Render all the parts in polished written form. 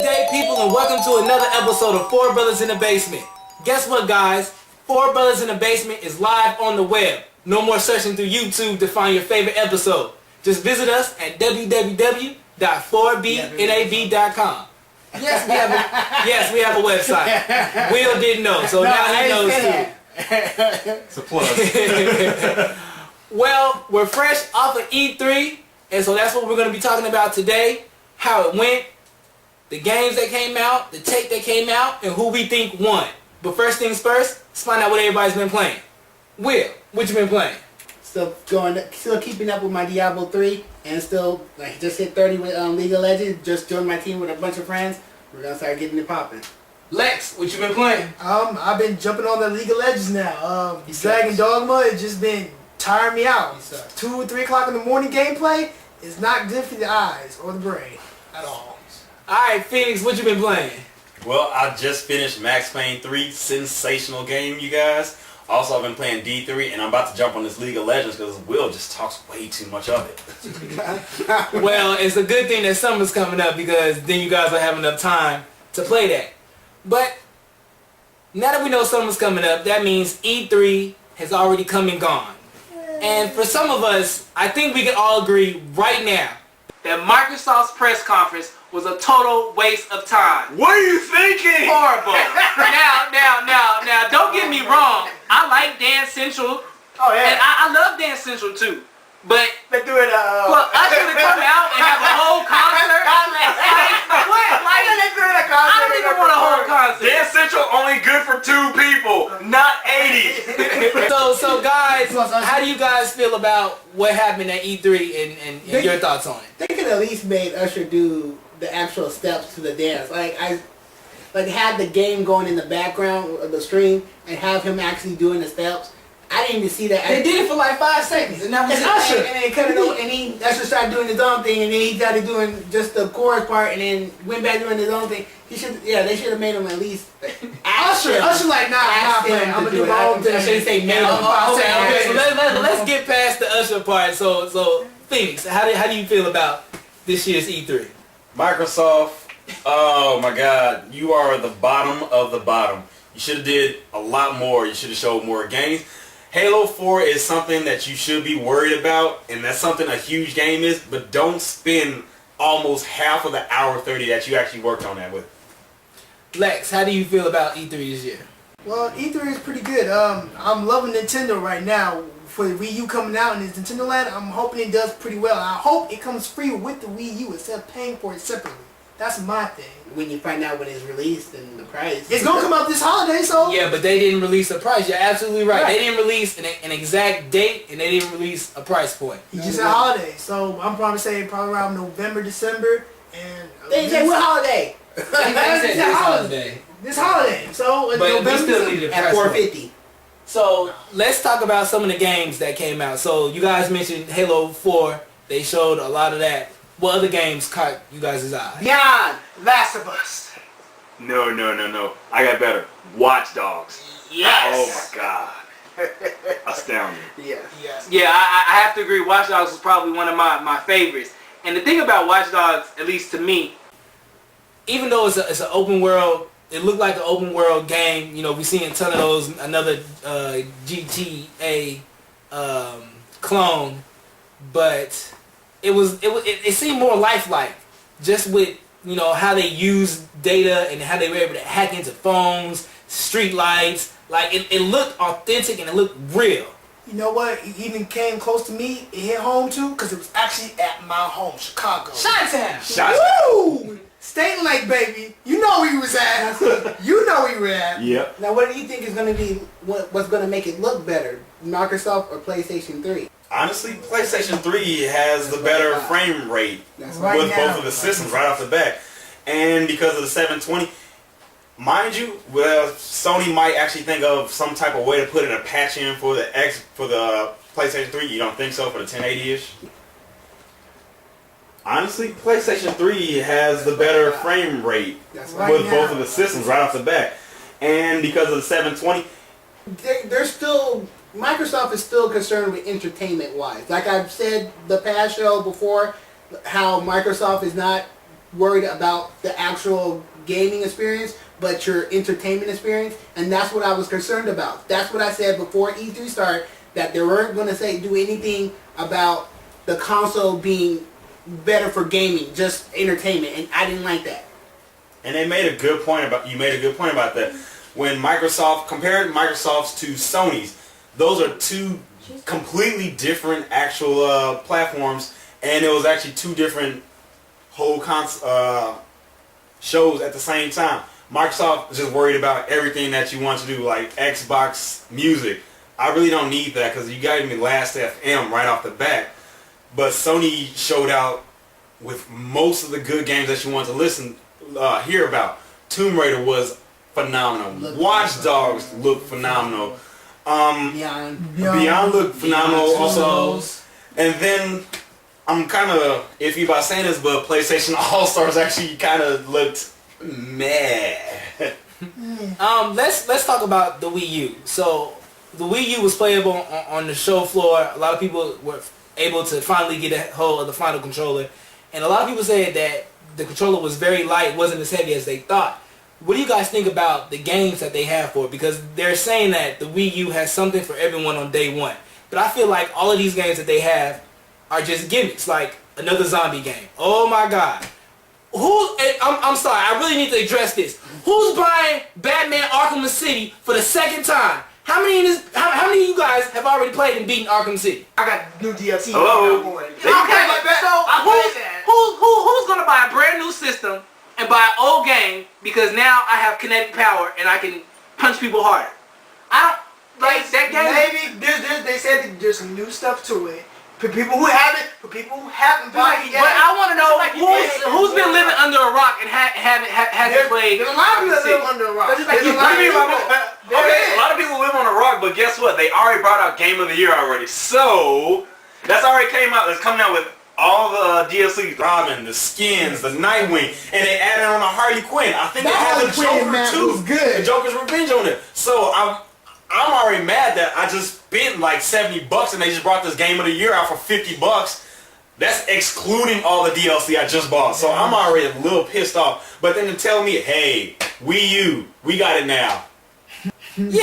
Good day, people, and welcome to another episode of Four Brothers in the Basement. Guess what, guys? Four Brothers in the Basement is live on the web. No more searching through YouTube to find your favorite episode. Just visit us at www.4bnab.com. Yes, we have a website. Will didn't know, so now he knows too. It's a plus. Well, we're fresh off of E3, and so that's what we're going to be talking about today. How it went, the games that came out, the tape that came out, and who we think won. But first things first, let's find out what everybody's been playing. Will, what you been playing? Still keeping up with my Diablo 3, and still just hit 30 with League of Legends. Just joined my team with a bunch of friends. We're gonna start getting it popping. Lex, what you been playing? I've been jumping on the League of Legends now. Dragon Dogma, it just been tiring me out. 2 or 3 o'clock in the morning gameplay is not good for the eyes or the brain at all. Alright, Phoenix, what you been playing? Well, I just finished Max Payne 3. Sensational game, you guys. Also, I've been playing D3, and I'm about to jump on this League of Legends because Will just talks way too much of it. Well, it's a good thing that summer's coming up because then you guys will have enough time to play that. But now that we know summer's coming up, that means E3 has already come and gone. And for some of us, I think we can all agree right now that Microsoft's press conference was a total waste of time. What are you thinking? Horrible. Now, don't get me wrong. I like Dance Central. Oh yeah. And I love Dance Central too. But They do it. for Usher to come out and have a whole concert, like, what? Like, I don't even want a whole concert. Dance Central only good for 2 people, not 80. So guys, how do you guys feel about what happened at E3 and your thoughts on it? They could at least made Usher do the actual steps to the dance. Like had the game going in the background of the stream and have him actually doing the steps. I didn't even see that. They did it for like 5 seconds, and that was It's it. Usher, and then cut it off, and he Usher started doing his own thing, and then he started doing just the chorus part, and then went back doing his own thing. They should have made him at least Usher like, nah, I'm gonna do my own thing. I should say made him. Okay, so let's get past the Usher part. So Phoenix, how do you feel about this year's E3? Microsoft, oh my God, you are the bottom of the bottom. You should have did a lot more. You should have showed more games. Halo 4 is something that you should be worried about, and that's something a huge game is, but don't spend almost half of the hour 30 that you actually worked on that with. Lex, how do you feel about E3 this year? Well, E3 is pretty good. I'm loving Nintendo right now. For the Wii U coming out in this Nintendo Land, I'm hoping it does pretty well. I hope it comes free with the Wii U instead of paying for it separately. That's my thing. When you find out when it's released and the price. It's gonna come out this holiday, so Yeah, but they didn't release a price. You're absolutely right. They didn't release an exact date, and they didn't release a price point. he just said holiday. So I'm probably saying probably around November, December, and They said what holiday? They said this holiday. This holiday. So But we November, still needed a At price point. $450. So let's talk about some of the games that came out. So you guys mentioned Halo 4. They showed a lot of that. What other games caught you guys' eye? Beyond Last of Us. No. I got better. Watch Dogs. Yes. Oh my God. Astounding. Yes. Yeah, I have to agree. Watch Dogs was probably one of my favorites. And the thing about Watch Dogs, at least to me, even though it's an open world, it looked like an open world game. You know, we seen a ton of those. Another GTA clone, but it seemed more lifelike, just with how they use data and how they were able to hack into phones, street lights. Like it looked authentic and it looked real. You know what? It even came close to me. It hit home too, because it was actually at my home, Chicago. Chi-Town. Woo! State Lake, baby. You know where you was at. You know where you were at. Yep. Now, what do you think is going to be what's going to make it look better, Microsoft or PlayStation 3? Honestly, PlayStation 3 has the better frame rate That's Right with now. both of the systems right off the bat. And because of the 720, mind you, well, Sony might actually think of some type of way to put in a patch in for the PlayStation 3. You don't think so for the 1080-ish? Honestly, PlayStation 3 has the better frame rate That's right with now. both of the systems right off the bat. And because of the 720, They're still Microsoft is still concerned with entertainment wise. Like I've said the past show before, how Microsoft is not worried about the actual gaming experience, but your entertainment experience, and that's what I was concerned about. That's what I said before E3 started, that they weren't going to do anything about the console being better for gaming, just entertainment, and I didn't like that. And they made a good point about that. When Microsoft compared Microsoft's to Sony's, those are two completely different actual platforms, and it was actually two different whole shows at the same time. Microsoft is just worried about everything that you want to do, like Xbox Music. I really don't need that because you got me Last FM right off the bat. But Sony showed out with most of the good games that you want to hear about. Tomb Raider was phenomenal. Watch Dogs looked phenomenal. Beyond looked phenomenal also. And then I'm kind of iffy about saying this, but PlayStation All-Stars actually kind of looked meh. Let's talk about the Wii U. So the Wii U was playable on the show floor. A lot of people were able to finally get a hold of the final controller, and a lot of people said that the controller was very light, wasn't as heavy as they thought. What do you guys think about the games that they have for it? Because they're saying that the Wii U has something for everyone on day one, but I feel like all of these games that they have are just gimmicks, like another zombie game. Oh my god. I'm sorry, I really need to address this. Who's buying Batman Arkham City for the second time? How many of you guys have already played and beaten Arkham City? I got new DLC. Hello? Who's gonna buy a brand new system and buy an old game because now I have kinetic power and I can punch people harder? I don't like that game. Maybe they said that there's some new stuff to it. For people who haven't bought it yet. But I want to know who's been living under a rock and hasn't played. There's a lot of people that live under a rock. Okay, a lot of people live on a rock, but guess what? They already brought out Game of the Year already. So, that's already came out. It's coming out with all the DLCs. Robin, the skins, the Nightwing, and they added on a Harley Quinn. I think they had the Joker too. The Joker's Revenge on it. So I'm already mad that I just spent like $70 and they just brought this Game of the Year out for $50. That's excluding all the DLC I just bought. So I'm already a little pissed off. But then to tell me, hey, Wii U, we got it now. It's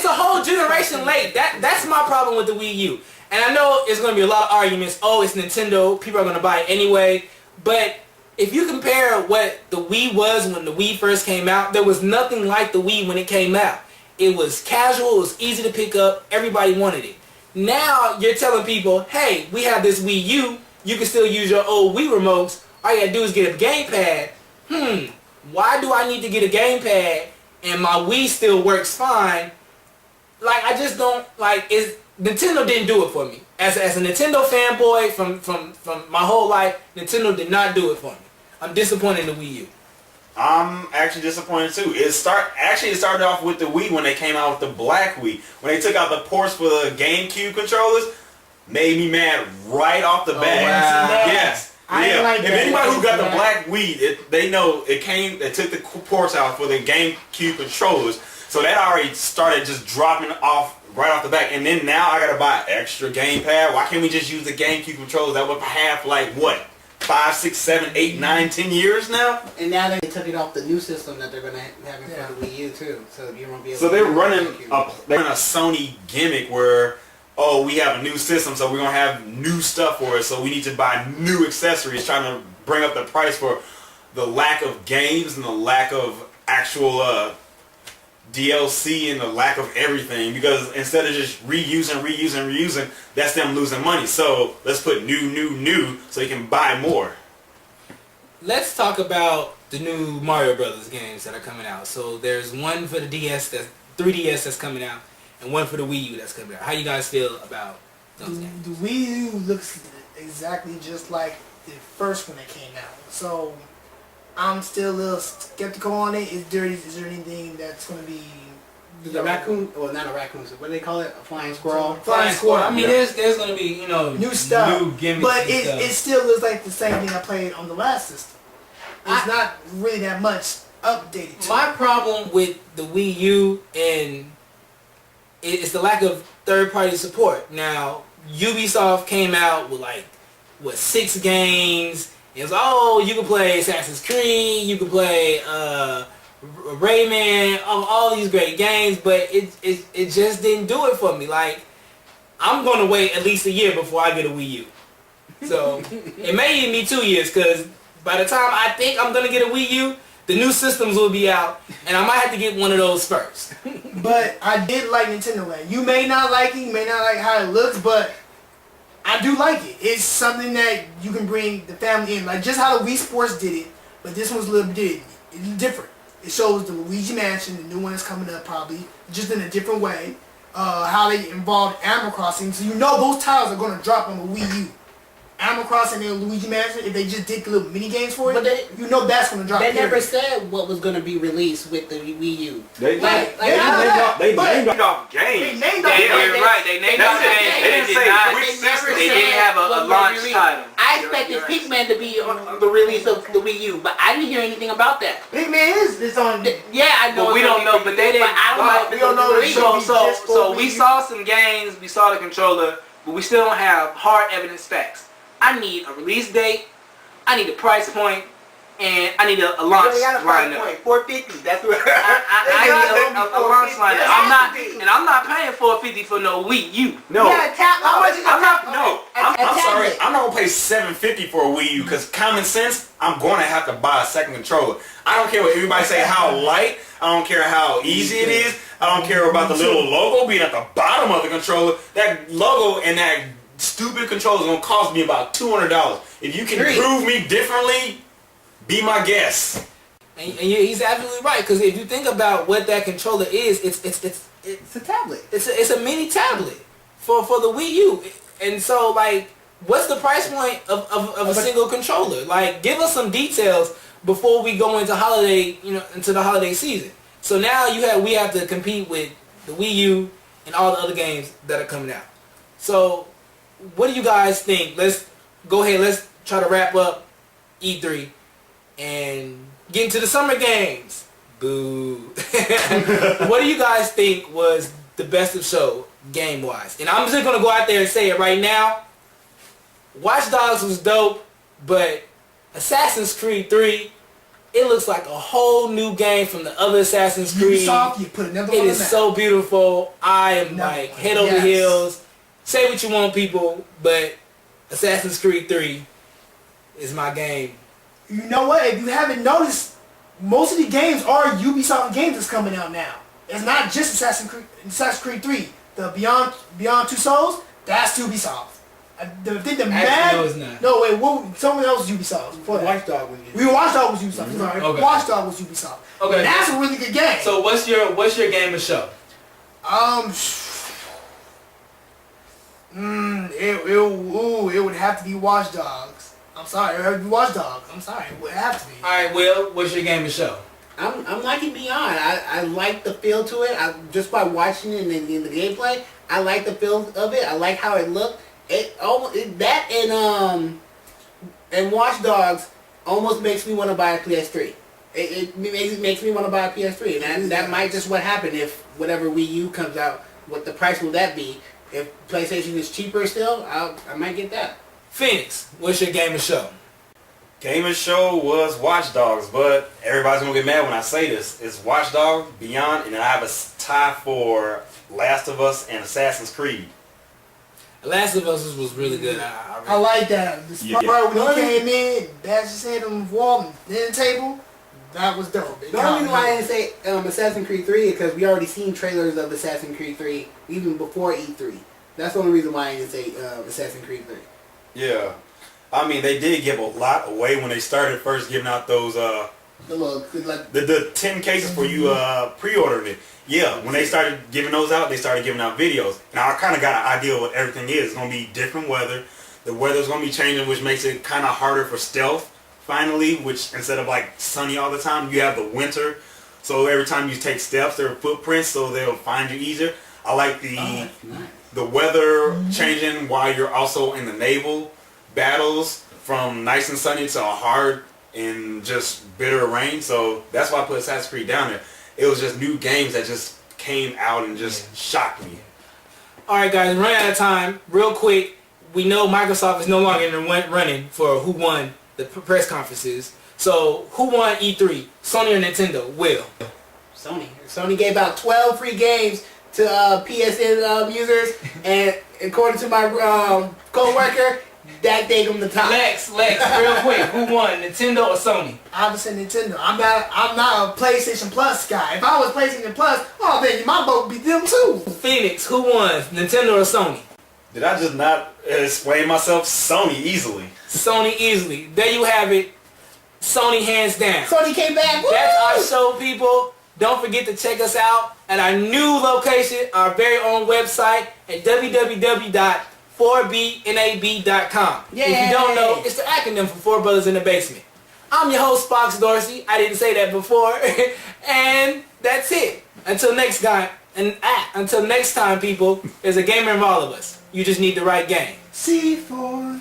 a whole generation late. That's my problem with the Wii U. And I know it's going to be a lot of arguments. Oh, it's Nintendo. People are going to buy it anyway. But if you compare what the Wii was when the Wii first came out, there was nothing like the Wii when it came out. It was casual. It was easy to pick up. Everybody wanted it. Now you're telling people, hey, we have this Wii U. You can still use your old Wii remotes. All you got to do is get a gamepad. Why do I need to get a gamepad and my Wii still works fine? Like, I just don't, like, Nintendo didn't do it for me. As a Nintendo fanboy from my whole life, Nintendo did not do it for me. I'm disappointed in the Wii U. I'm actually disappointed too. It started off with the Wii when they came out with the Black Wii. When they took out the ports for the GameCube controllers, made me mad right off the bat. Wow. Yes. If anybody who got the Black Wii, they know it came. They took the ports out for the GameCube controllers, so that already started just dropping off right off the bat. And then now I gotta buy an extra gamepad. Why can't we just use the GameCube controllers that would have like what? 5, 6, 7, 8, 9, 10 years now? And now they took it off the new system that they're going to have in front of the Wii U too. So you won't be able So to they're running a Sony gimmick where, oh, we have a new system, so we're going to have new stuff for it, so we need to buy new accessories, trying to bring up the price for the lack of games and the lack of actual DLC and the lack of everything, because instead of just reusing, that's them losing money. So let's put new so you can buy more. Let's talk about the new Mario Brothers games that are coming out. So there's one for the 3DS that's coming out, and one for the Wii U that's coming out. How you guys feel about those games? The Wii U looks exactly just like the first one that came out. So I'm still a little skeptical on it. Is there anything that's going to be... The raccoon, well, not a raccoon, so what do they call it? A flying squirrel? Flying squirrel. I mean, there's going to be, new stuff. New gimmicks. But and stuff. it still looks like the same thing I played on the last system. It's not really that much updated. My problem with the Wii U and it's the lack of third-party support. Now, Ubisoft came out with 6 games, It was, oh, you can play Assassin's Creed, you can play Rayman, all these great games, but it just didn't do it for me. Like, I'm going to wait at least a year before I get a Wii U. So, it may need me 2 years, because by the time I think I'm going to get a Wii U, the new systems will be out, and I might have to get one of those first. But I did like Nintendo Land. You may not like it, you may not like how it looks, but I do like it. It's something that you can bring the family in. Like just how the Wii Sports did it, but this one's a little bit different. It shows the Luigi Mansion, the new one that's coming up probably, just in a different way. How they involved Animal Crossing, so you know those titles are going to drop on the Wii U. Animal Crossing and Luigi Mansion, if they just did little mini games for it, you know that's going to drop. They never said what was going to be released with the Wii U. They named off games. They named off They games. They didn't have a launch title. I expected Pikmin to be on the release of the Wii U, but I didn't hear anything about that. Pikmin is on. Yeah, I know. But we don't know. But they didn't. We don't know. So we saw some games. We saw the controller, but we still don't have hard evidence facts. I need a release date, I need a price point, and I need a launch lineup. $450. That's what I need a launch lineup. I'm not paying $450 for no Wii U. No. Yeah, how much is I'm sorry. I'm not gonna pay $750 for a Wii U because common sense. I'm going to have to buy a second controller. I don't care what everybody say how light. I don't care how easy it is. I don't care about the little logo being at the bottom of the controller. That logo and that stupid controller is gonna cost me about $200. If you can prove me differently, be my guest. And he's absolutely right, because if you think about what that controller is, it's a tablet. It's a mini tablet for the Wii U. And so, like, what's the price point of a single controller? Like, give us some details before we go into into the holiday season. So now we have to compete with the Wii U and all the other games that are coming out. So what do you guys think? Let's go ahead. Let's try to wrap up E3 and get into the summer games. Boo. What do you guys think was the best of show game-wise? And I'm just going to go out there and say it right now. Watch Dogs was dope, but Assassin's Creed 3, it looks like a whole new game from the other Assassin's Creed. Ubisoft, you put another it one is so beautiful. I am head over heels. Say what you want, people, but Assassin's Creed 3 is my game. You know what? If you haven't noticed, most of the games are Ubisoft games that's coming out now. It's not just Assassin's Creed 3. The Beyond Two Souls, that's Ubisoft. I think the no, it's not. No, wait, someone else was Ubisoft. Watch Dog was Ubisoft. Watch Dog was Ubisoft. Sorry. Okay. Watch Dog was Ubisoft. Okay. That's a really good game. So what's your game of show? It would have to be Watch Dogs. I'm sorry, it would have to be Watch Dogs. I'm sorry, it would have to be. Alright, Will, what's your game of show? I'm liking Beyond. I like the feel to it. Just by watching it in the gameplay, I like the feel of it. I like how it looked. And Watch Dogs almost makes me want to buy a PS3. It makes me want to buy a PS3, and that might just what happen if whatever Wii U comes out. What the price will that be? If PlayStation is cheaper still, I might get that. Phoenix, what's your game of show? Game of show was Watch Dogs, but everybody's gonna get mad when I say this. It's Watch Dogs, Beyond, and then I have a tie for Last of Us and Assassin's Creed. Last of Us was really good. I like that. The part when he came in, bashed his head on the wall and dinner table, that was dope. The only reason why I didn't say Assassin's Creed 3 is because we already seen trailers of Assassin's Creed 3 even before E3. That's the only reason why I didn't say Assassin's Creed 3. Yeah. I mean, they did give a lot away when they started first giving out those, the 10 cases for you pre-ordering it. Yeah, when they started giving those out, they started giving out videos. Now, I kind of got an idea what everything is. It's going to be different weather. The weather's going to be changing, which makes it kind of harder for stealth, finally, which instead of like sunny all the time, you have the winter. So every time you take steps, there are footprints, so they'll find you easier. I like the weather changing while you're also in the naval battles from nice and sunny to hard and just bitter rain. So that's why I put Assassin's Creed down there. It was just new games that just came out and just shocked me. Alright guys, running out of time. Real quick, we know Microsoft is no longer in the running for who won the press conferences. So who won E3? Sony or Nintendo? Will. Sony. Sony gave out 12 free games to PSN users, and according to my co-worker, that gave them the top. Lex, real quick, who won? Nintendo or Sony? Obviously Nintendo. I'm not a PlayStation Plus guy. If I was PlayStation Plus, oh then my vote would be them too. Phoenix, who won? Nintendo or Sony? Did I just not explain myself? Sony easily. Sony easily. There you have it. Sony hands down. Sony came back. Woo! That's our show, people. Don't forget to check us out at our new location, our very own website at www.4bnab.com. Yay! If you don't know, it's the acronym for Four Brothers in the Basement. I'm your host, Fox Dorsey. I didn't say that before. And that's it. Until next time, people, there's a gamer in all of us. You just need the right game. C4.